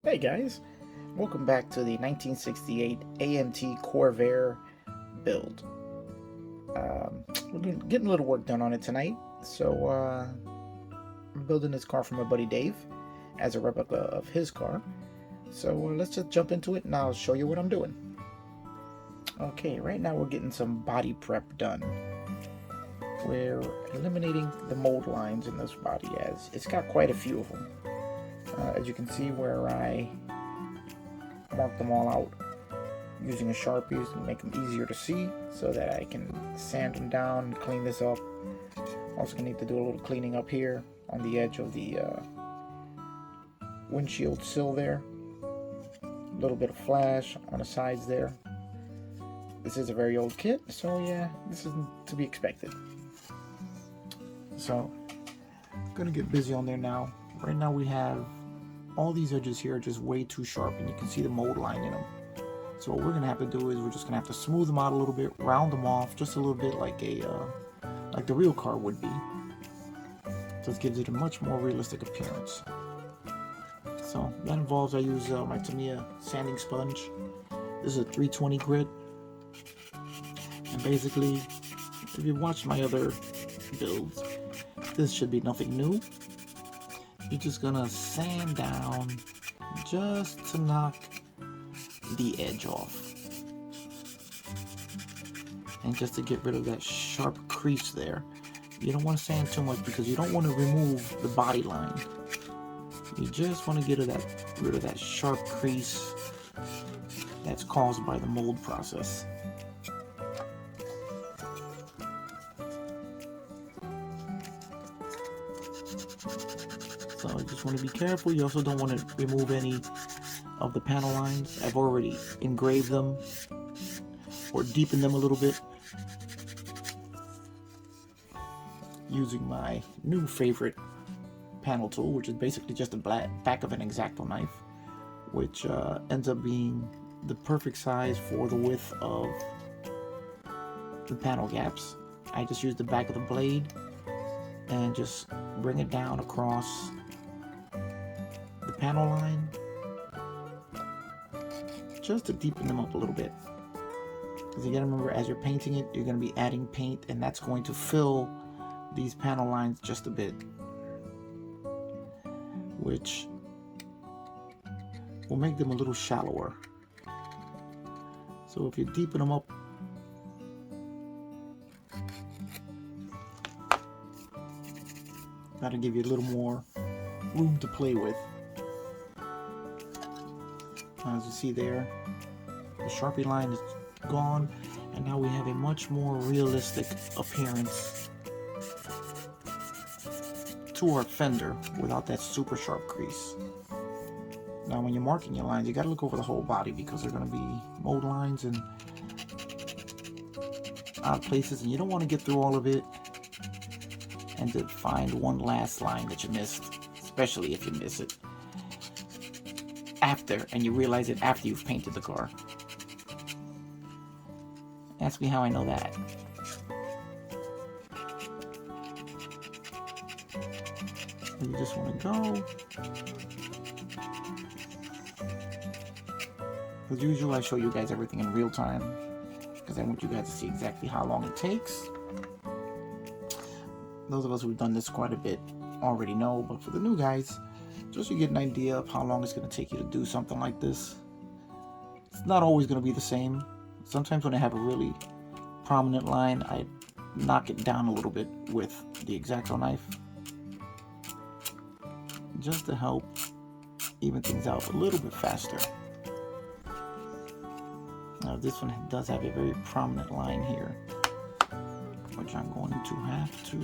Hey guys, welcome back to the 1968 AMT Corvair build. We're getting a little work done on it tonight, so I'm building this car for my buddy Dave as a replica of his car. So let's just jump into it and I'll show you what I'm doing. Okay, right now we're getting some body prep done. We're eliminating the mold lines in this body as it's got quite a few of them. As you can see where I mark them all out using a Sharpie to make them easier to see so that I can sand them down and clean this up. Also gonna need to do a little cleaning up here on the edge of the windshield sill there. A little bit of flash on the sides there. This is a very old kit, so yeah, this isn't to be expected. So, I'm gonna get busy on there now. Right now we have all these edges here are just way too sharp and you can see the mold line in them. So what we're gonna have to do is we're just gonna have to smooth them out a little bit, round them off just a little bit like the real car would be. So it gives it a much more realistic appearance. So that involves I use my Tamiya sanding sponge. This is a 320 grit. And basically, if you've watched my other builds, this should be nothing new. You're just gonna sand down just to knock the edge off. And just to get rid of that sharp crease there. You don't want to sand too much because you don't want to remove the body line. You just want to get rid of that sharp crease that's caused by the mold process. So you just want to be careful. You also don't want to remove any of the panel lines. I've already engraved them or deepened them a little bit using my new favorite panel tool, which is basically just the back of an X-Acto knife, which ends up being the perfect size for the width of the panel gaps. I just use the back of the blade and just bring it down across the panel line just to deepen them up a little bit. Because you gotta remember, as you're painting it, you're gonna be adding paint, and that's going to fill these panel lines just a bit, which will make them a little shallower. So if you deepen them up that'll give you a little more room to play with. As you see there, the Sharpie line is gone, and now we have a much more realistic appearance to our fender without that super sharp crease. Now when you're marking your lines, you got to look over the whole body because they're going to be mold lines and odd places, and you don't want to get through all of it and to find one last line that you missed, especially if you miss it after and you realize it after you've painted the car. Ask me how I know that. You just want to go. As usual, I show you guys everything in real time because I want you guys to see exactly how long it takes. Those of us who've done this quite a bit already know, but for the new guys, just so you get an idea of how long it's going to take you to do something like this. It's not always going to be the same. Sometimes when I have a really prominent line, I knock it down a little bit with the X-Acto knife, just to help even things out a little bit faster. Now this one does have a very prominent line here, which I'm going to have to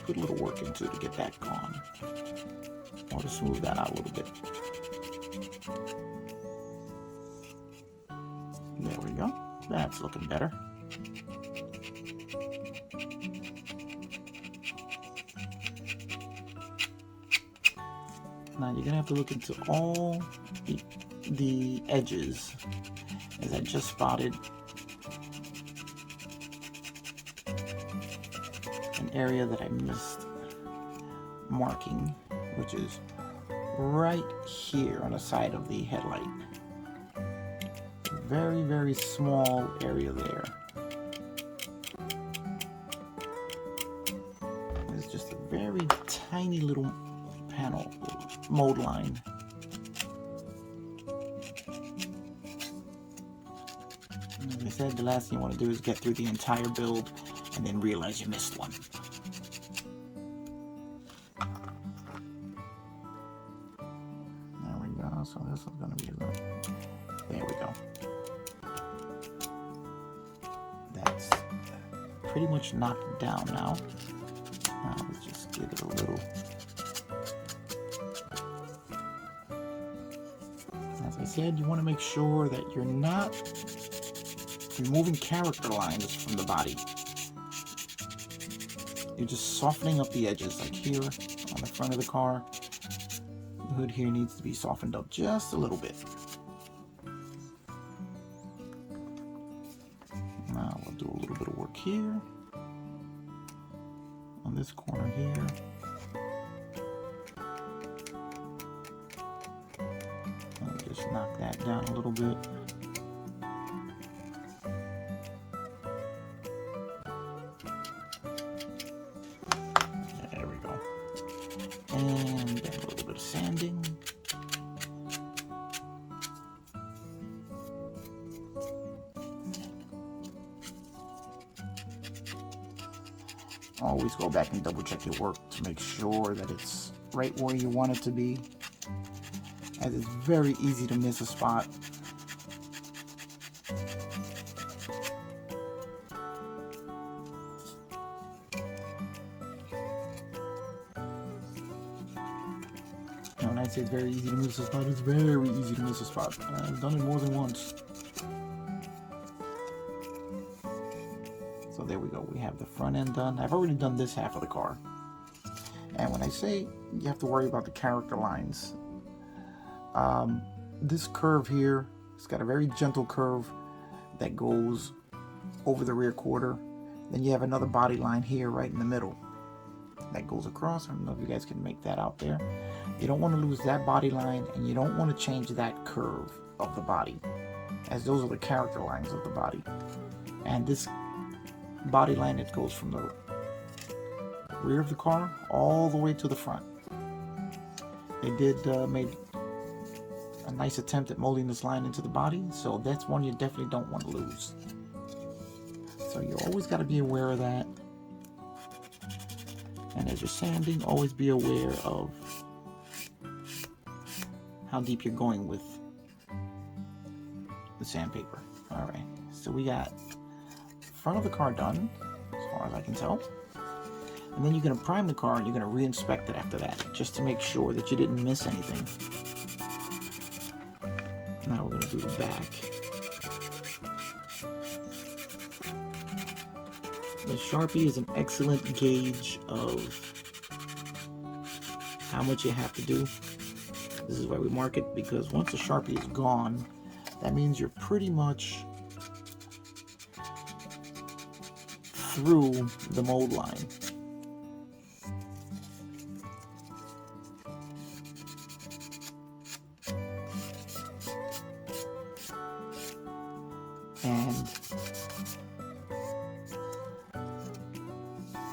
put a little work into to get that gone, or to smooth that out a little bit. There we go. That's looking better. Now you're gonna have to look into all the edges, as I just spotted an area that I missed marking, which is right here on the side of the headlight. Very, very small area there. There's just a very tiny little panel, mold line. As I said, the last thing you want to do is get through the entire build and then realize you missed one. There we go. So this is going to be a little... There we go. That's pretty much knocked down now. Now let's just give it a little... As I said, you want to make sure that you're not removing character lines from the body. You're just softening up the edges, like here on the front of the car. The hood here needs to be softened up just a little bit. Now we'll do a little bit of work here. On this corner here. I'll just knock that down a little bit. There we go. And then a little bit of sanding. Always go back and double check your work to make sure that it's right where you want it to be, as it's very easy to miss a spot. Now, when I say it's very easy to miss a spot, it's very easy to miss a spot. I've done it more than once. So there we go, we have the front end done. I've already done this half of the car. And when I say you have to worry about the character lines, this curve here, it's got a very gentle curve that goes over the rear quarter. Then you have another body line here right in the middle that goes across. I don't know if you guys can make that out there. You don't want to lose that body line, and you don't want to change that curve of the body, as those are the character lines of the body. And this body line that goes from the rear of the car all the way to the front. They did made a nice attempt at molding this line into the body, so that's one you definitely don't want to lose. So you always got to be aware of that. And as you're sanding, always be aware of how deep you're going with the sandpaper. Alright, so we got front of the car done, as far as I can tell. And then you're going to prime the car and you're going to re-inspect it after that, just to make sure that you didn't miss anything. Now we're going to do the back. The Sharpie is an excellent gauge of how much you have to do. This is why we mark it, because once the Sharpie is gone, that means you're pretty much through the mold line. And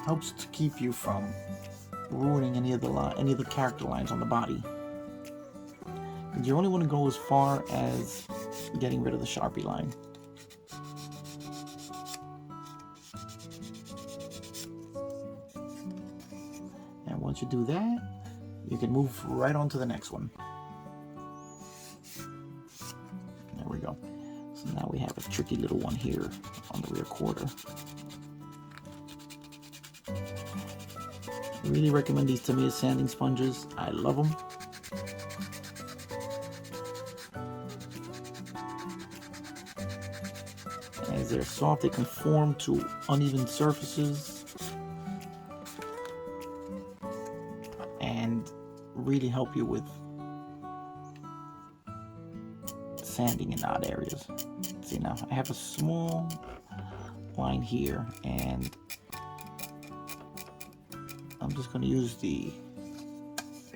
helps to keep you from ruining any of the character lines on the body. And you only want to go as far as getting rid of the Sharpie line. And once you do that, you can move right on to the next one. There we go. So now we have a tricky little one here on the rear quarter. I really recommend these Tamiya sanding sponges. I love them. As they're soft, they conform to uneven surfaces and really help you with sanding in odd areas. See, now I have a small line here, and I'm just going to use the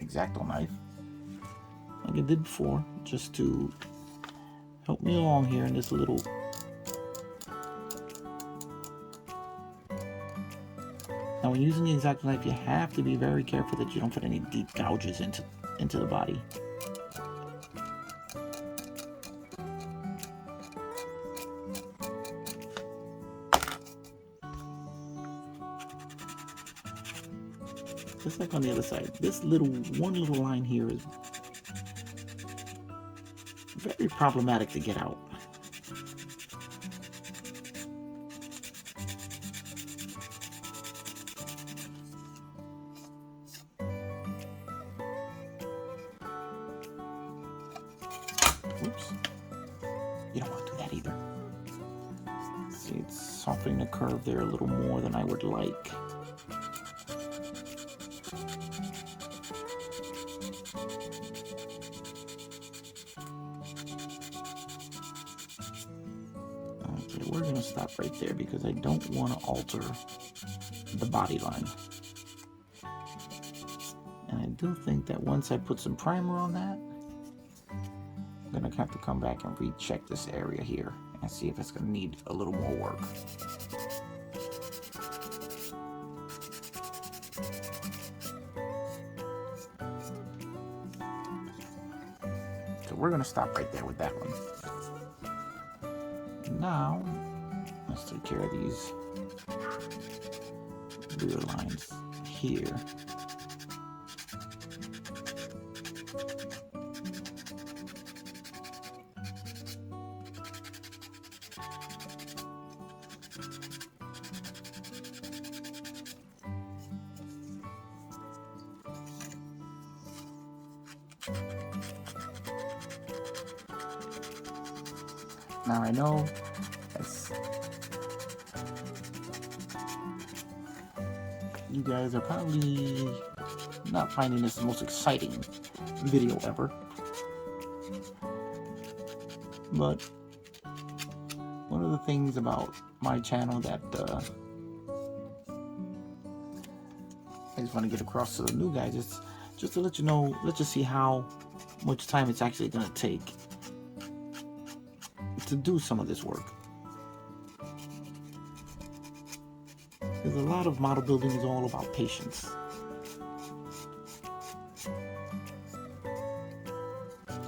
X-Acto knife like I did before, just to help me along here in this little Now when using the X-Acto knife, you have to be very careful that you don't put any deep gouges into the body. Just like on the other side, this one little line here is very problematic to get out. Oops. You don't want to do that either. See, it's softening the curve there a little more than I would like. Okay, we're going to stop right there because I don't want to alter the body line. And I do think that once I put some primer on that, I'm going to have to come back and recheck this area here and see if it's going to need a little more work. So we're going to stop right there with that one. Now, let's take care of these rear lines here. Now I know you guys are probably not finding this the most exciting video ever, but one of the things about my channel that I just want to get across to the new guys is just to let you know, let's just see how much time it's actually going to take to do some of this work. Because a lot of model building is all about patience.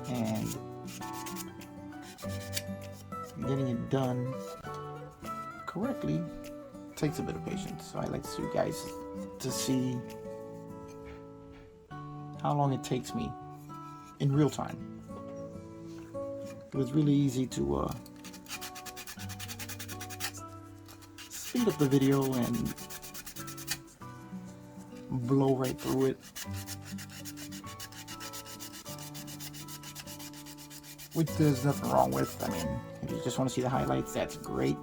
And getting it done correctly takes a bit of patience. So I like you guys to see how long it takes me in real time. It was really easy to speed up the video and blow right through it, which there's nothing wrong with. I mean, if you just want to see the highlights, that's great.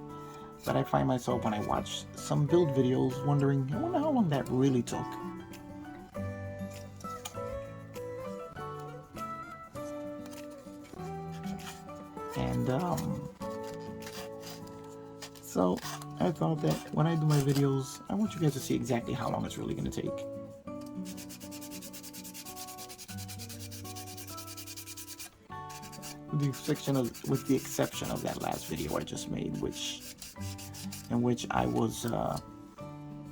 But I find myself when I watch some build videos wondering, I wonder how long that really took. And so I thought that when I do my videos, I want you guys to see exactly how long it's really going to take. With the exception of that last video I just made, in which I was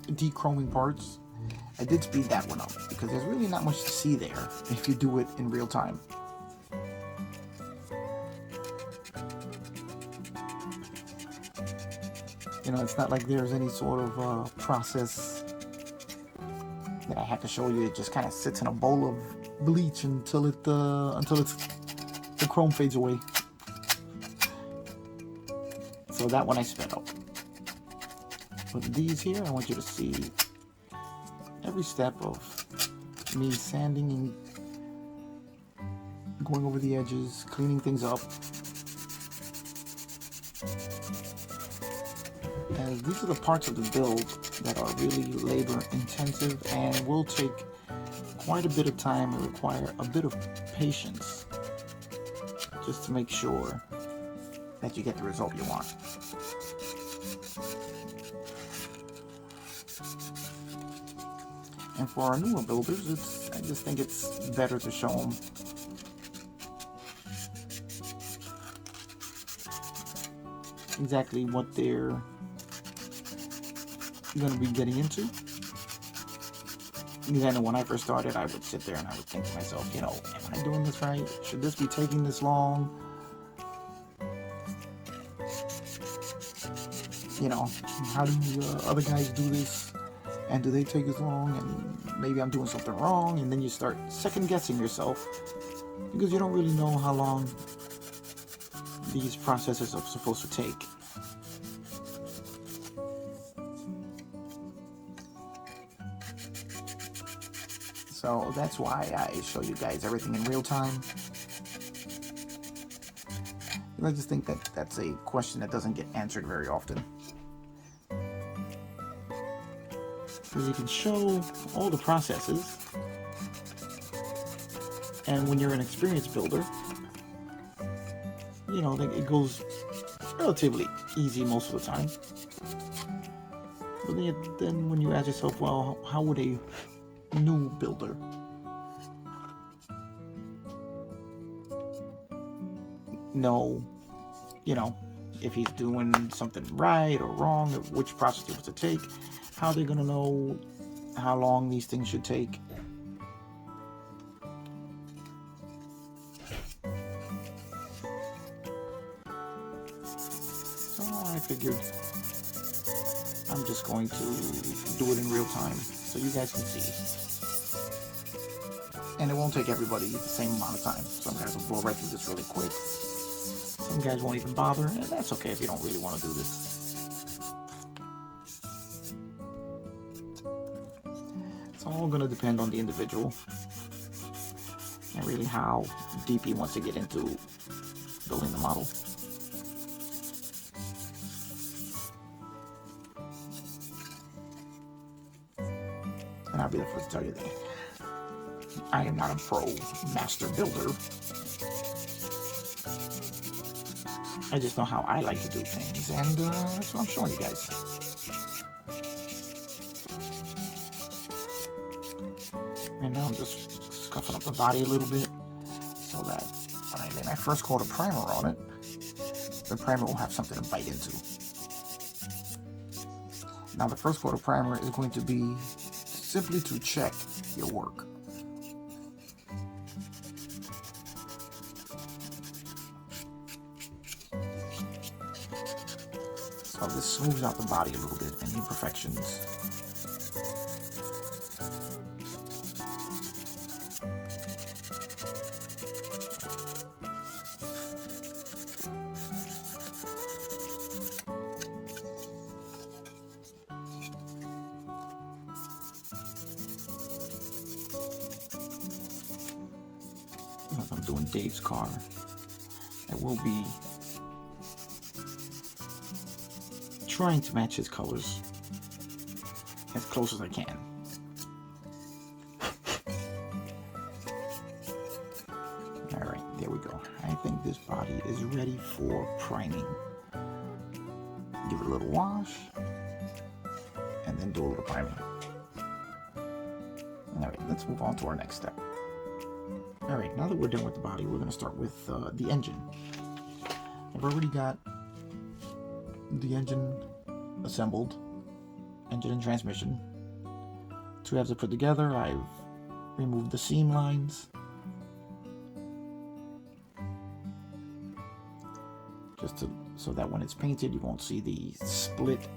dechroming parts. I did speed that one up because there's really not much to see there if you do it in real time. You know, it's not like there's any sort of process that I have to show you. It just kind of sits in a bowl of bleach until the chrome fades away. So that one I sped up. But these here, I want you to see every step of me sanding and going over the edges, cleaning things up. As these are the parts of the build that are really labor intensive and will take quite a bit of time and require a bit of patience just to make sure that you get the result you want. And for our newer builders, I just think it's better to show them exactly what they're going to be getting into. Because I know when I first started, I would sit there and I would think to myself, you know, am I doing this right? Should this be taking this long? You know, how do other guys do this? And do they take as long? And maybe I'm doing something wrong. And then you start second guessing yourself because you don't really know how long these processes are supposed to take. So that's why I show you guys everything in real time. And I just think that that's a question that doesn't get answered very often. Because you can show all the processes, and when you're an experienced builder, you know, it goes relatively easy most of the time. But then when you ask yourself, well, how would a new builder know, you know, if he's doing something right or wrong, or which process he wants to take? How are they going to know how long these things should take? So I figured I'm just going to do it in real time so you guys can see. And it won't take everybody the same amount of time. Some guys will blow right through this really quick. Some guys won't even bother, and that's okay if you don't really want to do this. It's all going to depend on the individual and really how deep he wants to get into building the model. And I'll be the first to tell you that I am not a pro master builder. I just know how I like to do things, and that's what I'm showing you guys. And now I'm just scuffing up the body a little bit so that when I lay my first coat of primer on it, the primer will have something to bite into. Now the first coat of primer is going to be simply to check your work. So this smooths out the body a little bit, any imperfections. If I'm doing Dave's car, it will be trying to match his colors as close as I can. Alright, there we go. I think this body is ready for priming. Give it a little wash, and then do a little priming. Alright, let's move on to our next step. Alright, now that we're done with the body, we're going to start with the engine. I've already got the engine assembled, engine and transmission. Two halves are put together. I've removed the seam lines, just so that when it's painted you won't see the split.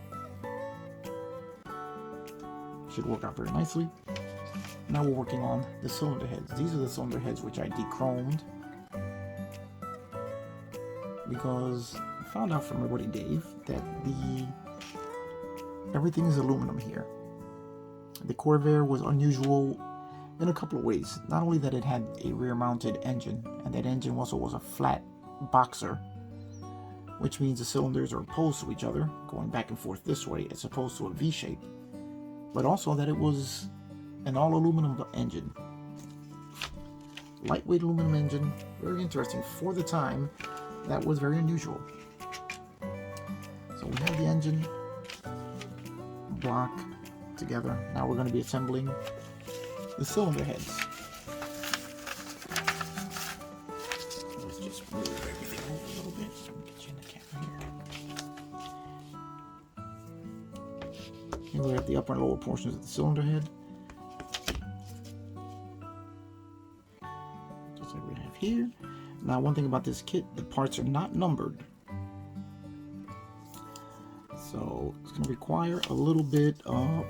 Should work out very nicely. Now we're working on the cylinder heads. These are the cylinder heads which I de-chromed because I found out from my buddy Dave that everything is aluminum here. The Corvair was unusual in a couple of ways. Not only that it had a rear-mounted engine, and that engine also was a flat boxer, which means the cylinders are opposed to each other, going back and forth this way as opposed to a V shape, but also that it was an all-aluminum engine. Lightweight aluminum engine, very interesting. For the time, that was very unusual. So we have the engine block together. Now we're going to be assembling the cylinder heads. Let's just move everything over a little bit so we can get you in the camera here. Here we have the upper and lower portions of the cylinder head. Just like we have here. Now, one thing about this kit, the parts are not numbered. So it's going to require a little bit of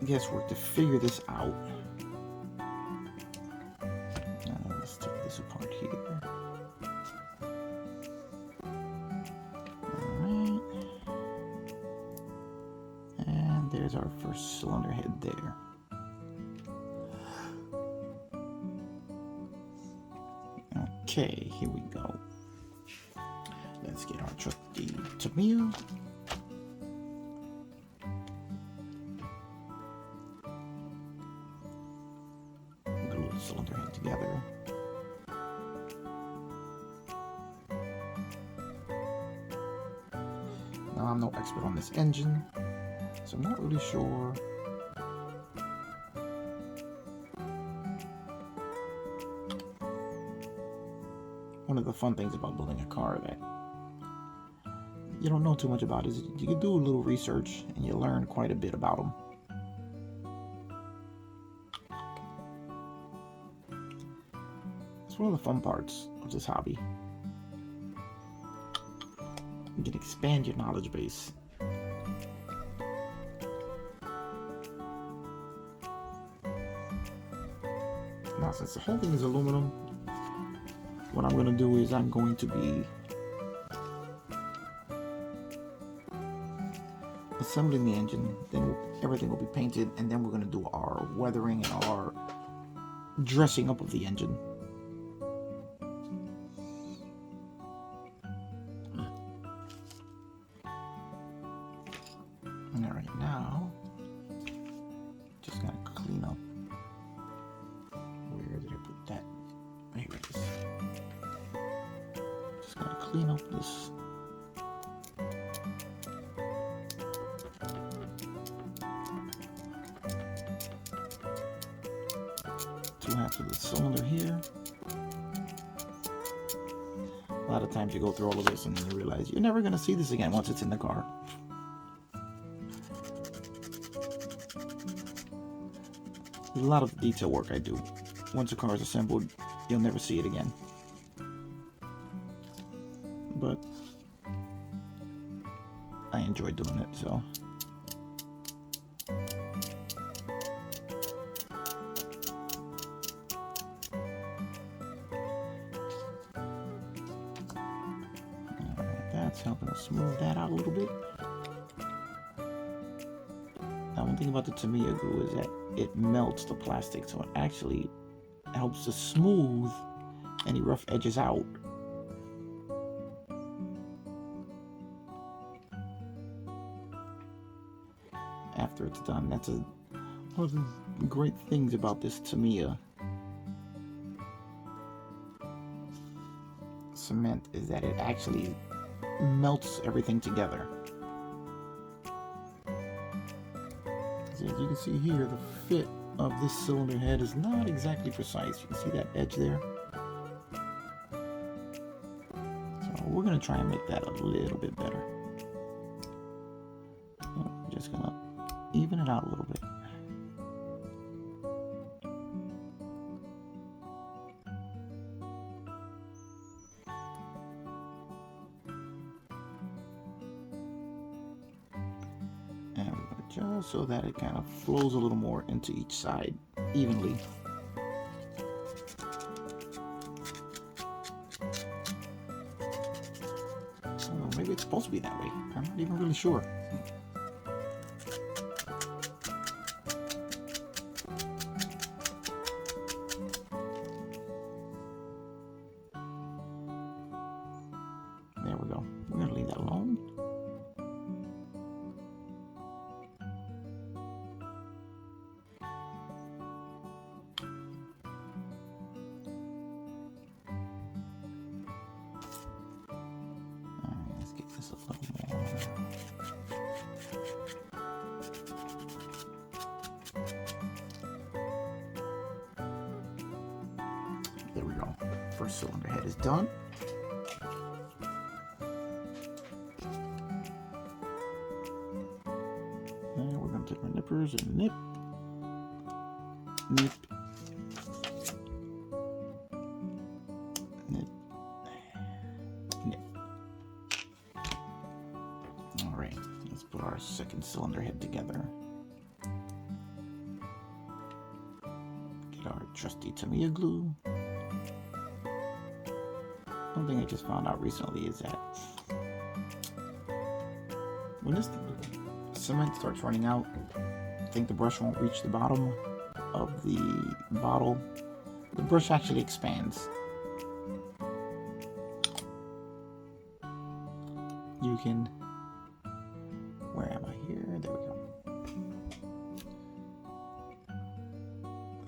guesswork to figure this out. Let's take this apart here. Alright. And there's our first cylinder head there. Okay, here we go. Let's get our trusty Tamiya. Glue the cylinder head together. Now, I'm no expert on this engine, so I'm not really sure one of the fun things about building a car that you don't know too much about is you can do a little research and you learn quite a bit about them. It's one of the fun parts of this hobby. You can expand your knowledge base. Now, since the whole thing is aluminum, what I'm going to do is I'm going to be assembling the engine, then everything will be painted, and then we're going to do our weathering and our dressing up of the engine. All right, now just got to clean up. Where did I put that? Here it is. Just got to clean up this. Two halves of the cylinder here. A lot of times you go through all of this and then you realize you're never going to see this again once it's in the car. There's a lot of detail work I do. Once a car is assembled, you'll never see it again. But I enjoy doing it, so. Alright, that's helping us smooth that out a little bit. Now, one thing about the Tamiya glue is that it melts the plastic, so it actually helps to smooth any rough edges out. After it's done, that's one of the great things about this Tamiya cement is that it actually melts everything together. As you can see here, the fit of this cylinder head is not exactly precise. You can see that edge there. So we're going to try and make that a little bit better. I'm just going to even it out a little bit. And just so that it kind of flows a little more into each side evenly. Oh, maybe it's supposed to be that way. I'm not even really sure. There we go. We're going to leave that alone. Let's get this a little more. There we go. First cylinder head is done. scrapers and nip, nip, nip, nip. All right, let's put our second cylinder head together. Get our trusty Tamiya glue. One thing I just found out recently is that when this cement starts running out, I think the brush won't reach the bottom of the bottle. The brush actually expands. You can, where am I here? There we go.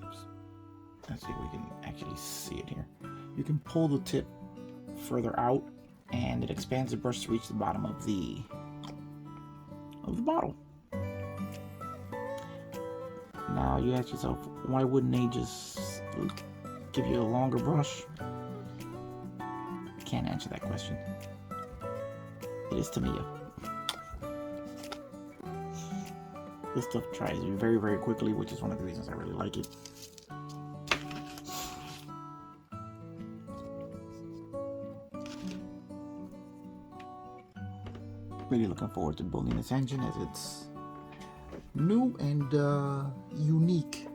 Oops. Let's see if we can actually see it here. You can pull the tip further out and it expands the brush to reach the bottom of the bottle. Now you ask yourself, why wouldn't they just give you a longer brush? Can't answer that question. It is Tamiya. This stuff dries very, very quickly, which is one of the reasons I really like it. Really looking forward to building this engine as it's new and unique.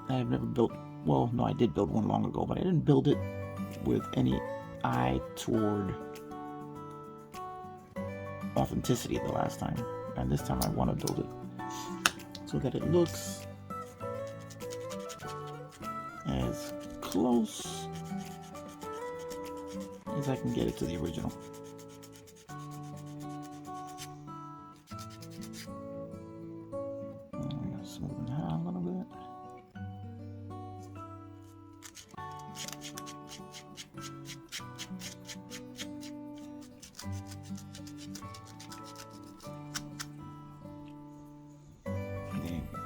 I have never built, well, no, I did build one long ago, but I didn't build it with any eye toward authenticity the last time. And this time I want to build it so that it looks as close as I can get it to the original. Smooth it out a little bit. There we go.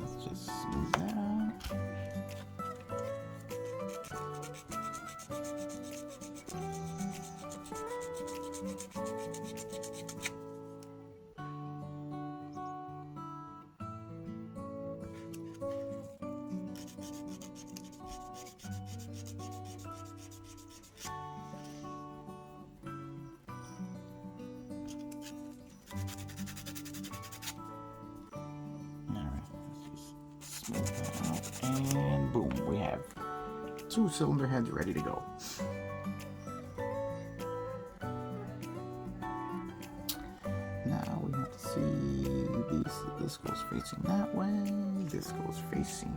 Let's just smooth that out. Smooth that out, and boom, we have 2 cylinder heads ready to go. Now we have to see this goes facing that way, this goes facing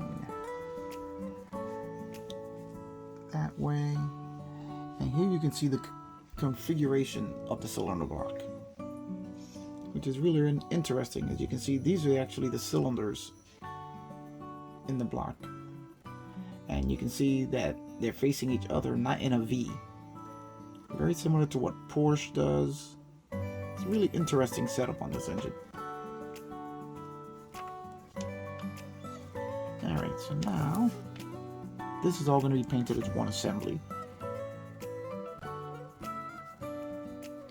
that way, and here you can see the configuration of the cylinder block, which is really interesting. As you can see, these are actually the cylinders in the block, and you can see that they're facing each other, not in a V. Very similar to what Porsche does. It's a really interesting setup on this engine. Alright, so now this is all going to be painted as one assembly.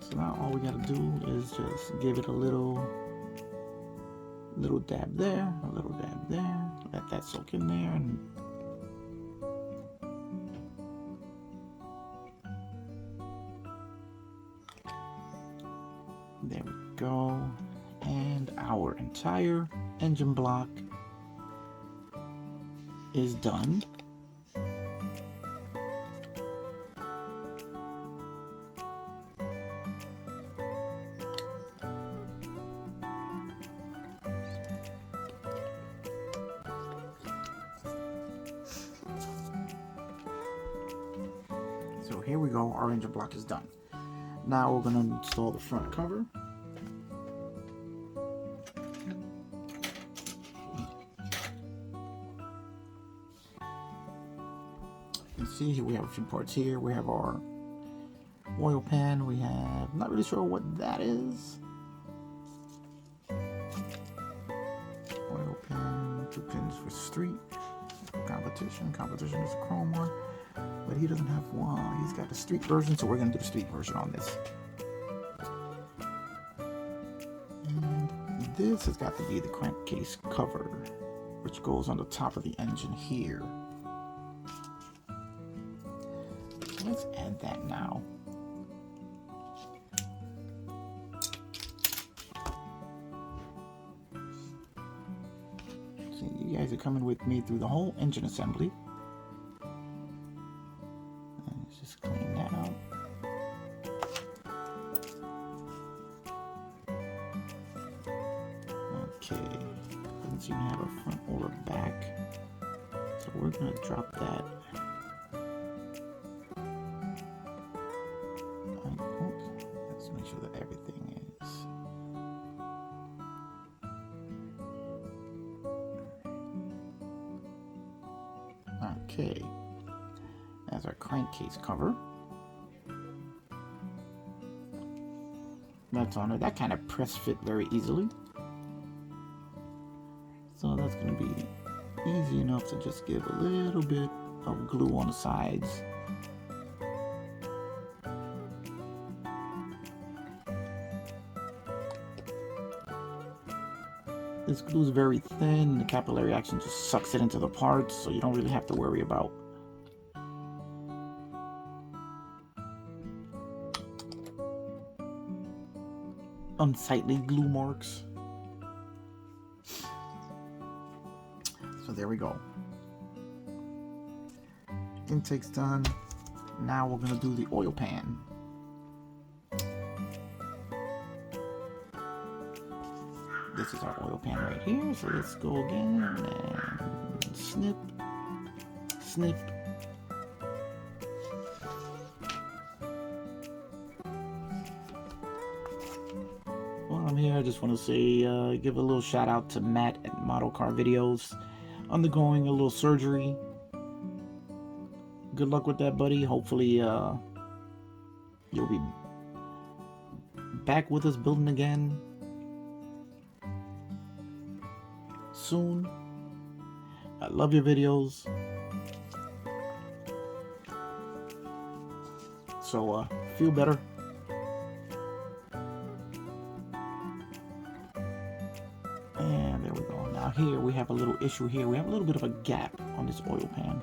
So now all we got to do is just give it a little dab there, a little dab there, let that soak in there, and there we go. And our entire engine block is done. So here we go, our engine block is done. Now we're going to install the front cover. You can see here we have a few parts here. We have our oil pan. We have, I'm not really sure what that is. Oil pan, 2 pins for street. Competition is a chrome one. but he doesn't have one. He's got the street version, so we're gonna do the street version on this. And this has got to be the crankcase cover, which goes on the top of the engine here. So let's add that now. So you guys are coming with me through the whole engine assembly. Let's just clean that out. Okay, doesn't seem to have a front or a back, so we're going to drop that. Let's make sure that everything is. Okay, that's our crankcase cover. That's on it. That kind of press fit very easily. So that's going to be easy enough to just give a little bit of glue on the sides. This glue is very thin. The capillary action just sucks it into the parts, so you don't really have to worry about unsightly glue marks. So there we go. Intake's done. Now we're gonna do the oil pan. This is our oil pan right here. So let's go again and snip, snip. While I'm here, I just want to say, give a little shout out to Matt at Model Car Videos, undergoing a little surgery. Good luck with that, buddy. Hopefully, you'll be back with us building again soon. I love your videos. So, feel better. And there we go. Now here we have a little issue here. We have a little bit of a gap on this oil pan,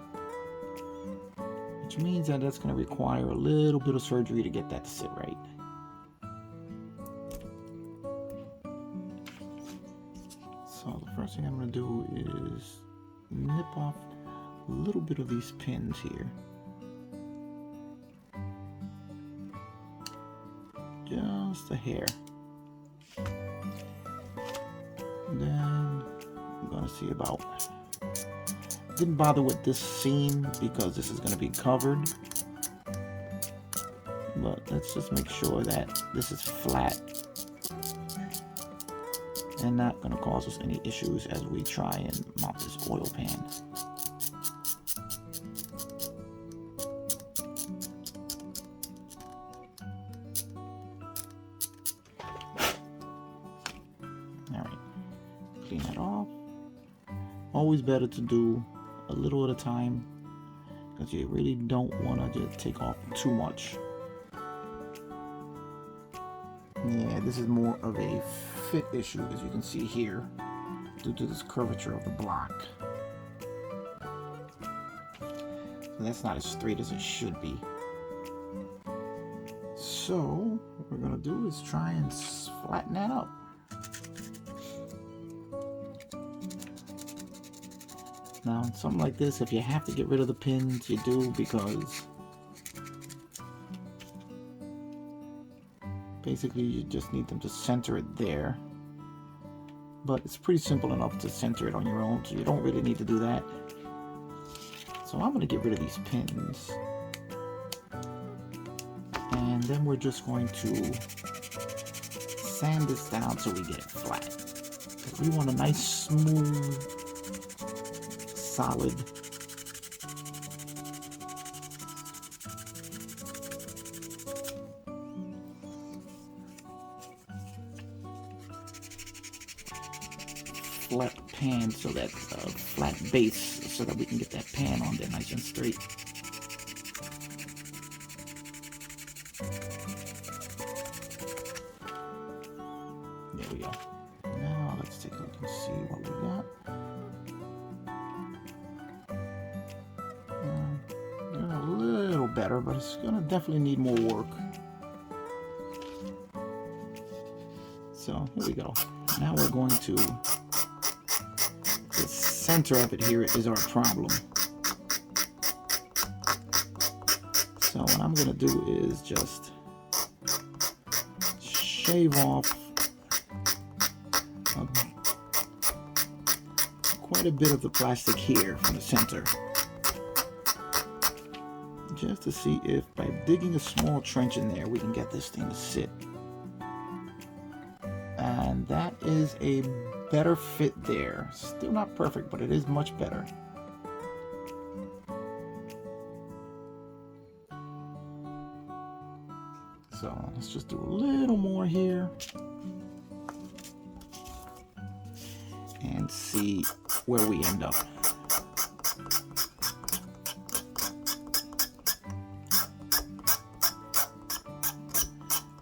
which means that that's going to require a little bit of surgery to get that to sit right. So the first thing I'm going to do is nip off a little bit of these pins here. Just a hair. Then I'm going to see about... Didn't bother with this seam because this is going to be covered. But let's just make sure that this is flat and not going to cause us any issues as we try and mount this oil pan. Alright, clean that off. Always better to do a little at a time because you really don't want to just take off too much. Yeah, this is more of a fit issue, as you can see here, due to this curvature of the block. So that's not as straight as it should be. So what we're going to do is try and flatten that up. Now, something like this, if you have to get rid of the pins, you do, because basically you just need them to center it there. But it's pretty simple enough to center it on your own, so you don't really need to do that. So I'm going to get rid of these pins. And then we're just going to sand this down so we get it flat. 'Cause we want a nice, smooth, solid flat pan, so that flat base, so that we can get that pan on there nice and straight. we go. Now let's take a look and see what we got. Doing a little better, but it's gonna definitely need more work. So here we go. Now we're going to, the center of it here is our problem. So what I'm gonna do is just shave off quite a bit of the plastic here from the center, just to see if by digging a small trench in there we can get this thing to sit. And that is a better fit there. Still not perfect, but it is much better. So let's just do a little more here and see where we end up.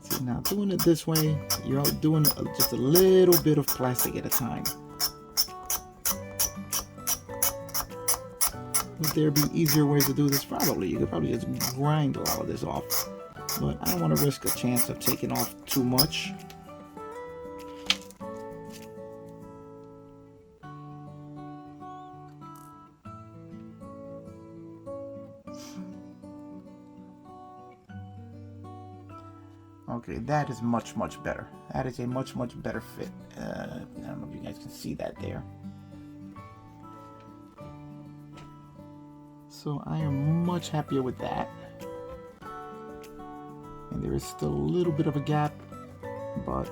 See, now doing it this way, you're doing just a little bit of plastic at a time. Would there be easier ways to do this? Probably. You could probably just grind a lot of this off. But I don't want to risk a chance of taking off too much. Okay, that is much better. That is a much better fit. I don't know if you guys can see that there. So I am much happier with that. And there is still a little bit of a gap, but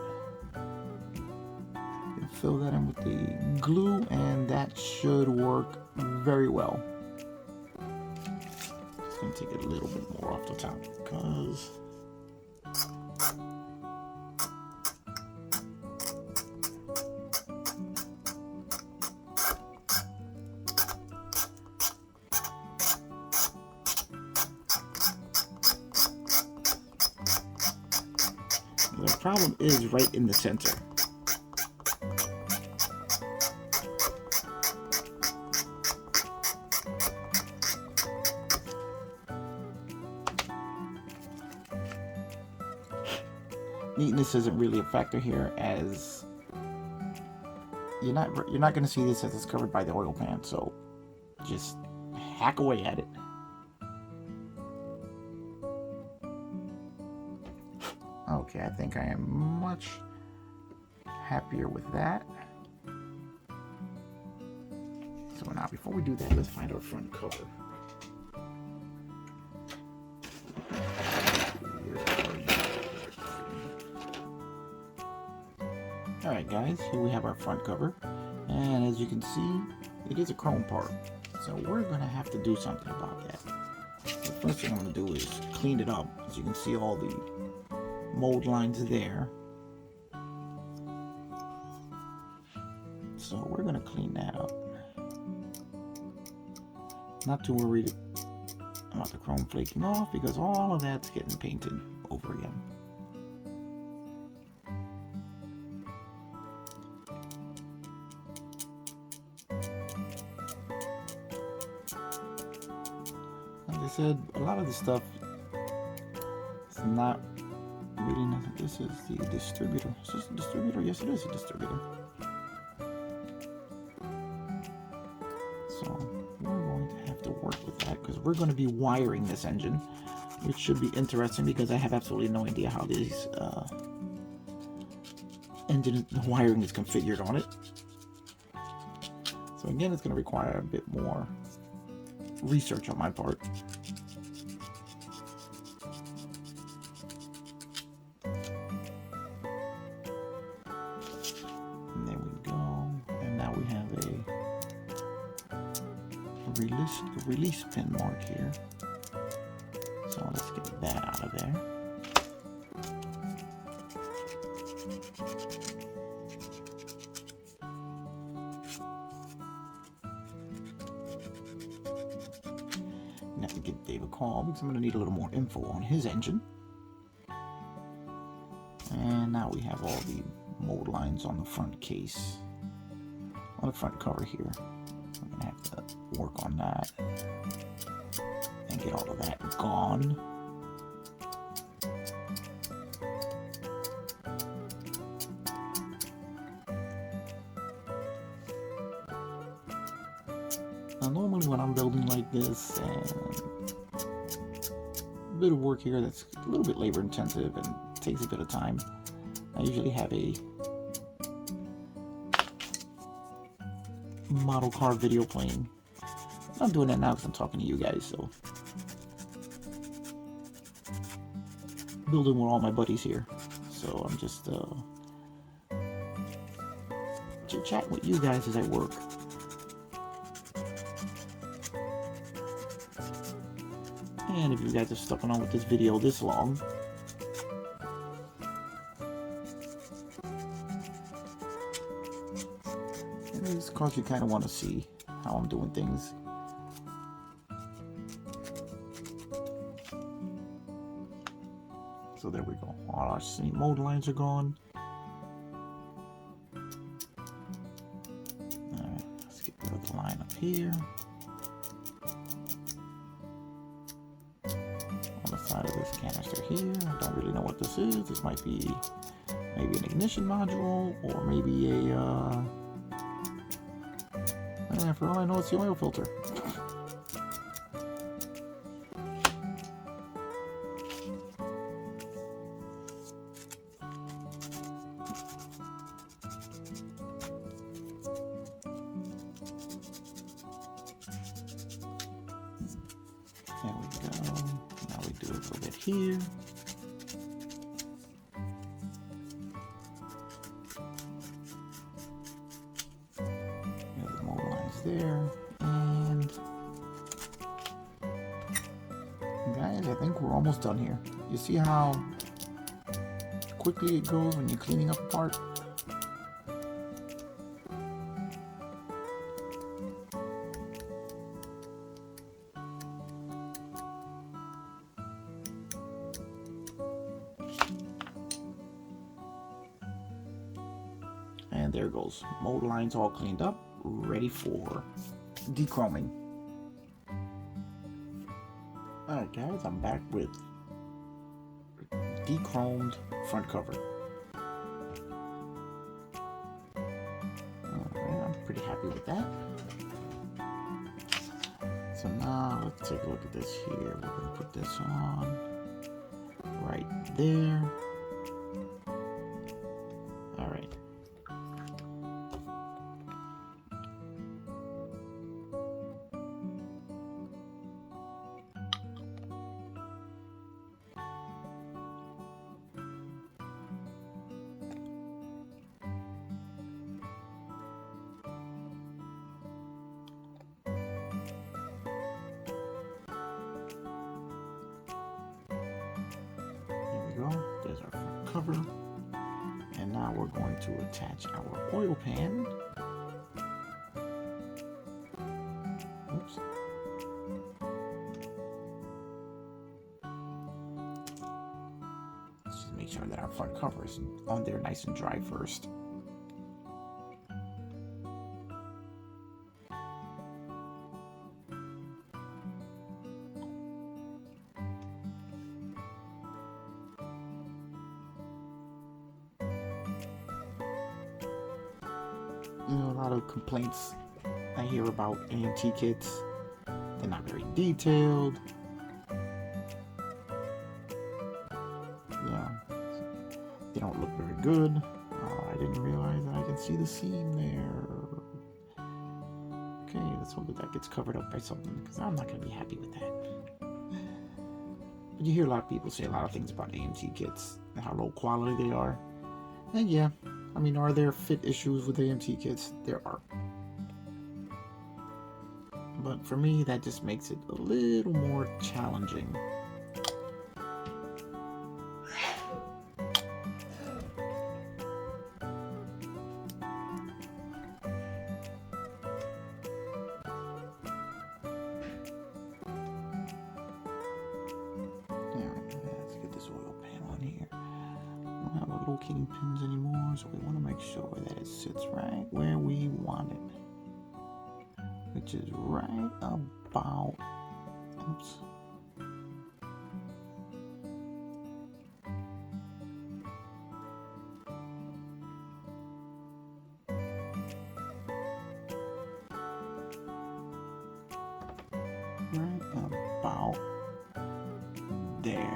you can fill that in with the glue and that should work very well. Just gonna take a little bit more off the top because the problem is right in the center. Neatness isn't really a factor here, as you're not going to see this as it's covered by the oil pan, so just hack away at it. Okay, I think I am much happier with that. So now, before we do that, let's find our front cover. Alright guys, here we have our front cover. And as you can see, it is a chrome part. So we're going to have to do something about that. The first thing I'm going to do is clean it up. As you can see, all the mold lines there. So we're going to clean that up. Not too worried about the chrome flaking off, because all of that's getting painted over again. Like I said, a lot of the stuff is not really nothing. This is the distributor. Is this a distributor? Yes, it is a distributor. So we're going to have to work with that, because we're going to be wiring this engine, which should be interesting because I have absolutely no idea how these engine wiring is configured on it. So again, it's going to require a bit more research on my part. And there we go. And now we have a release pin mark here. So let's get that out of there. I have to give Dave a call because I'm going to need a little more info on his engine. And now we have all the mold lines on the front case, on the front cover here. I'm gonna have to work on that and get all of that gone. Now normally when I'm building like this, and a bit of work here that's a little bit labor intensive and takes a bit of time, I usually have a model car video playing. I'm doing that now because I'm talking to you guys, so building with all my buddies here. So I'm just chit-chatting with you guys as I work. And if you guys are stuck on with this video this long, it's because you kind of want to see how I'm doing things. So there we go. All our mold lines are gone. Alright, let's get rid of the line up here. On the side of this canister here, I don't really know what this is. This might be maybe an ignition module, or maybe a for all I know, it's the oil filter. There we go. Now we do a little bit here. There's the mold lines there. And guys, I think we're almost done here. You see how quickly it goes when you're cleaning up a part? And there goes. Mold lines all cleaned up, ready for dechroming. Alright guys, I'm back with dechromed front cover. Alright, I'm pretty happy with that. So now let's take a look at this here. We're going to put this on right there. Alright. There's our front cover, and now we're going to attach our oil pan. Oops. Let's just make sure that our front cover is on there nice and dry first. You know, a lot of complaints I hear about AMT kits. They're not very detailed. Yeah, they don't look very good. Oh, I didn't realize that I can see the seam there. Okay, let's hope that gets covered up by something, because I'm not going to be happy with that. But you hear a lot of people say a lot of things about AMT kits and how low quality they are. And yeah, I mean, are there fit issues with AMT kits? There are. But for me, that just makes it a little more challenging. locating pins anymore, so we want to make sure that it sits right where we want it, which is right about, oops, right about there.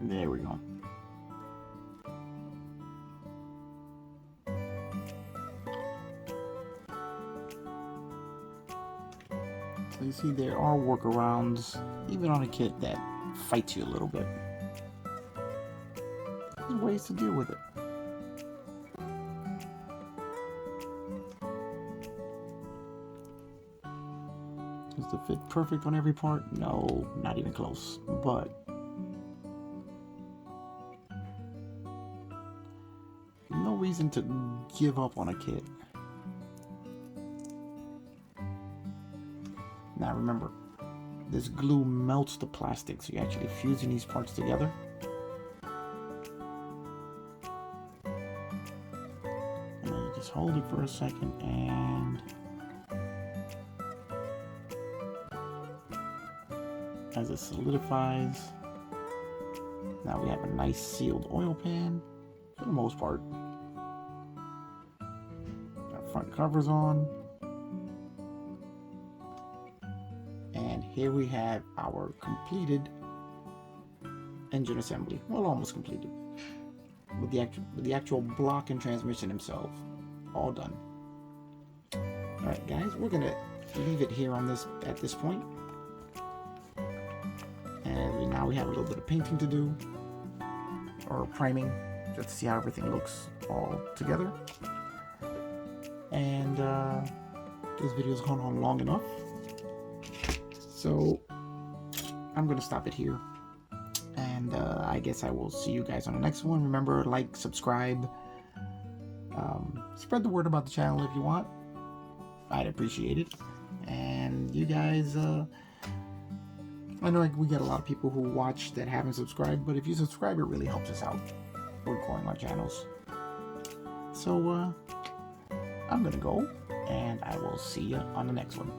There we go. So you see there are workarounds, even on a kit that fights you a little bit. There's ways to deal with it. Does it fit perfect on every part? No, not even close. But no reason to give up on a kit. Now remember, this glue melts the plastic, so you're actually fusing these parts together. And then you just hold it for a second, and as it solidifies, now we have a nice sealed oil pan for the most part. Our front cover's on. And here we have our completed engine assembly. Well, almost completed. With the actual block and transmission themselves. All done. Alright guys, we're gonna leave it here on this at this point. And now we have a little bit of painting to do. Or priming, just to see how everything looks all together. And this video's gone on long enough. So I'm going to stop it here, and I guess I will see you guys on the next one. Remember, like, subscribe, spread the word about the channel if you want. I'd appreciate it. And you guys, I know we get a lot of people who watch that haven't subscribed, but if you subscribe, it really helps us out. We're growing our channels. So I'm going to go, and I will see you on the next one.